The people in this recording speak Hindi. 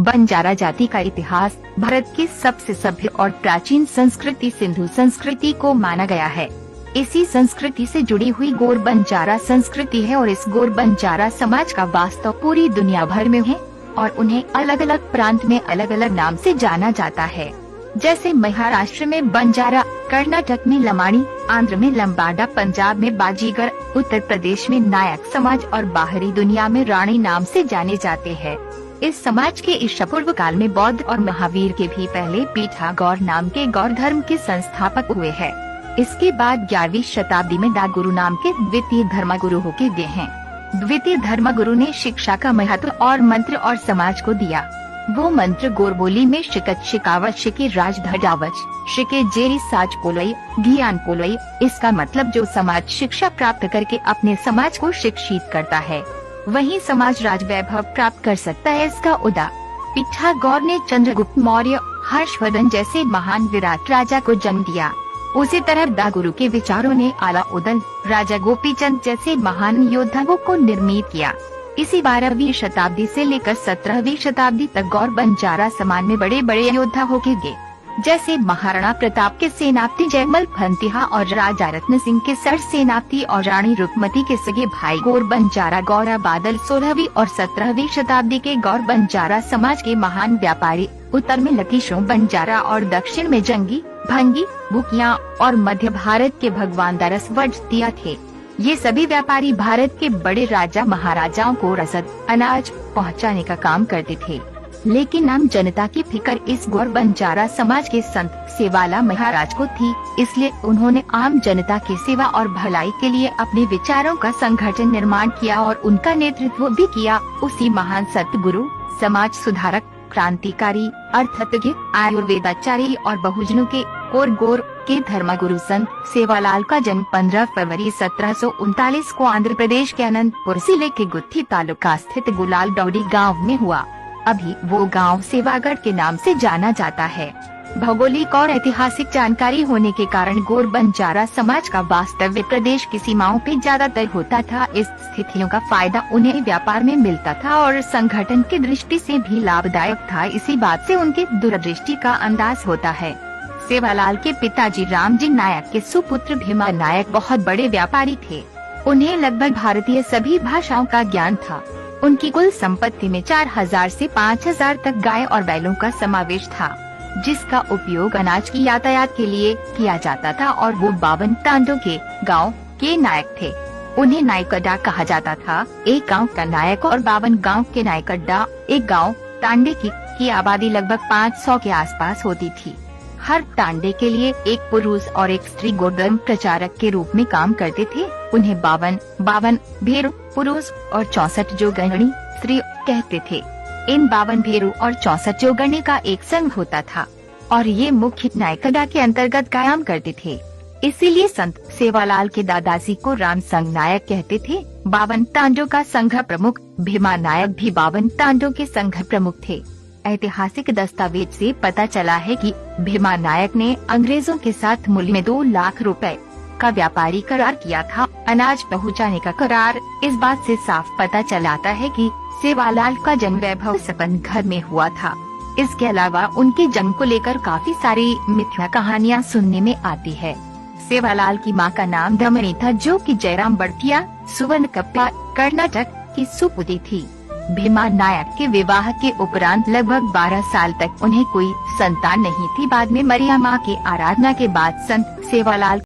बंजारा जाति का इतिहास भारत की सबसे सभ्य और प्राचीन संस्कृति सिंधु संस्कृति को माना गया है। इसी संस्कृति से जुड़ी हुई गोर बंजारा संस्कृति है और इस गोर बंजारा समाज का वास्तव पूरी दुनिया भर में है और उन्हें अलग अलग प्रांत में अलग अलग नाम से जाना जाता है। जैसे महाराष्ट्र में बंजारा, कर्नाटक में लमाणी, आंध्र में लंबाडा, पंजाब में बाजीगर, उत्तर प्रदेश में नायक समाज और बाहरी दुनिया में रानी नाम से जाने जाते हैं। इस समाज के ईसा पूर्व काल में बौद्ध और महावीर के भी पहले पीठागौर नाम के गौर धर्म के संस्थापक हुए हैं। इसके बाद 11वीं शताब्दी में दागुरु नाम के द्वितीय धर्मगुरु होके गए हैं। द्वितीय धर्मगुरु ने शिक्षा का महत्व और मंत्र और समाज को दिया। वो मंत्र गोर बोली में शिकत शिकावत शिके राज धड़ावच शिके जेरी साज पोलई ज्ञान पोलई। इसका मतलब जो समाज शिक्षा प्राप्त करके अपने समाज को शिक्षित करता है वही समाज राज वैभव प्राप्त कर सकता है। इसका उदा पीठागौर ने चंद्रगुप्त मौर्य, हर्षवर्धन जैसे महान विराट राजा को जन्म दिया। उसी तरह दागुरु के विचारों ने अलाउद्दीन, राजा गोपीचंद जैसे महान योद्धाओं को निर्मित किया। इसी 12वीं शताब्दी से लेकर 17वीं शताब्दी तक गौर बंजारा समाज में बड़े बड़े योद्धा होके गए, जैसे महाराणा प्रताप के सेनापति जयमल फंतिहा और राजा रत्न सिंह के सर सेनापति और रानी रुकमती के सगे भाई गोर बंजारा गौरा बादल। 16वीं और 17वीं शताब्दी के गौर बंजारा समाज के महान व्यापारी उत्तर में लकीशों बंजारा और दक्षिण में जंगी, भंगी, बुकिया और मध्य भारत के भगवान दारस वजतिया थे। ये सभी व्यापारी भारत के बड़े राजा महाराजाओं को रसद, अनाज पहुंचाने का काम करते थे। लेकिन आम जनता की फिक्र इस गौर बंजारा समाज के संत सेवाला महाराज को थी, इसलिए उन्होंने आम जनता की सेवा और भलाई के लिए अपने विचारों का संगठन निर्माण किया और उनका नेतृत्व भी किया। उसी महान सतगुरु, समाज सुधारक, क्रांतिकारी, अर्थतज्ञ, आयुर्वेदाचार्य और बहुजनों के गोर के धर्मगुरु संत सेवालाल का जन्म 15 फरवरी 1739 को आंध्र प्रदेश के अनंतपुर जिले के गुत्थी तालुका स्थित गुलाल डौडी गांव में हुआ। अभी वो गांव सेवागढ़ के नाम से जाना जाता है। भौगोलिक और ऐतिहासिक जानकारी होने के कारण गोर बंजारा समाज का वास्तव्य प्रदेश की सीमाओं पे ज्यादातर होता था। इस स्थितियों का फायदा उन्हें व्यापार में मिलता था और संगठन की दृष्टि से भी लाभदायक था। इसी बात से उनके दूरदृष्टि का अंदाज होता है। सेवालाल के पिताजी रामजी नायक के सुपुत्र भीमा नायक बहुत बड़े व्यापारी थे। उन्हें लगभग भारतीय सभी भाषाओं का ज्ञान था। उनकी कुल संपत्ति में 4000 से 5000 तक गाय और बैलों का समावेश था, जिसका उपयोग अनाज की यातायात के लिए किया जाता था और वो 52 तांडों के गांव के नायक थे। उन्हें नायकड्डा कहा जाता था। एक गांव का नायक और 52 गांव के नायकड्डा। एक गांव तांडे की आबादी लगभग 500 के आसपास होती थी। हर तांडे के लिए एक पुरुष और एक स्त्री गोधर्म प्रचारक के रूप में काम करते थे। उन्हें 52 भेड़ू पुरुष और 64 जोगणी स्त्री कहते थे। इन 52 भेड़ू और 64 जोगणी का एक संघ होता था और ये मुख्य नायकड्डा के अंतर्गत कायम करते थे। इसीलिए संत सेवालाल के दादाजी को राम संघ नायक कहते थे। 52 तांडों का संघ प्रमुख भीमा नायक भी 52 तांडों के संघ प्रमुख थे। ऐतिहासिक दस्तावेज से पता चला है कि भीमा नायक ने अंग्रेजों के साथ मूल्य में 2 लाख रुपए का व्यापारी करार किया था। अनाज पहुंचाने का करार। इस बात से साफ पता चलाता है कि सेवालाल का जन्म वैभव संपन्न घर में हुआ था। इसके अलावा उनके जन्म को लेकर काफी सारी मिथ्या कहानियां सुनने में आती है। सेवालाल की मां का नाम दमनी था, जो कि जयराम बड़तिया सुवर्णकप्पा कर्नाटक की सुपुत्री थी। भीमा नायक के विवाह के उपरांत लगभग 12 साल तक उन्हें कोई संतान नहीं थी। बाद में मरिया माँ की आराधना के बाद संत सेवालाल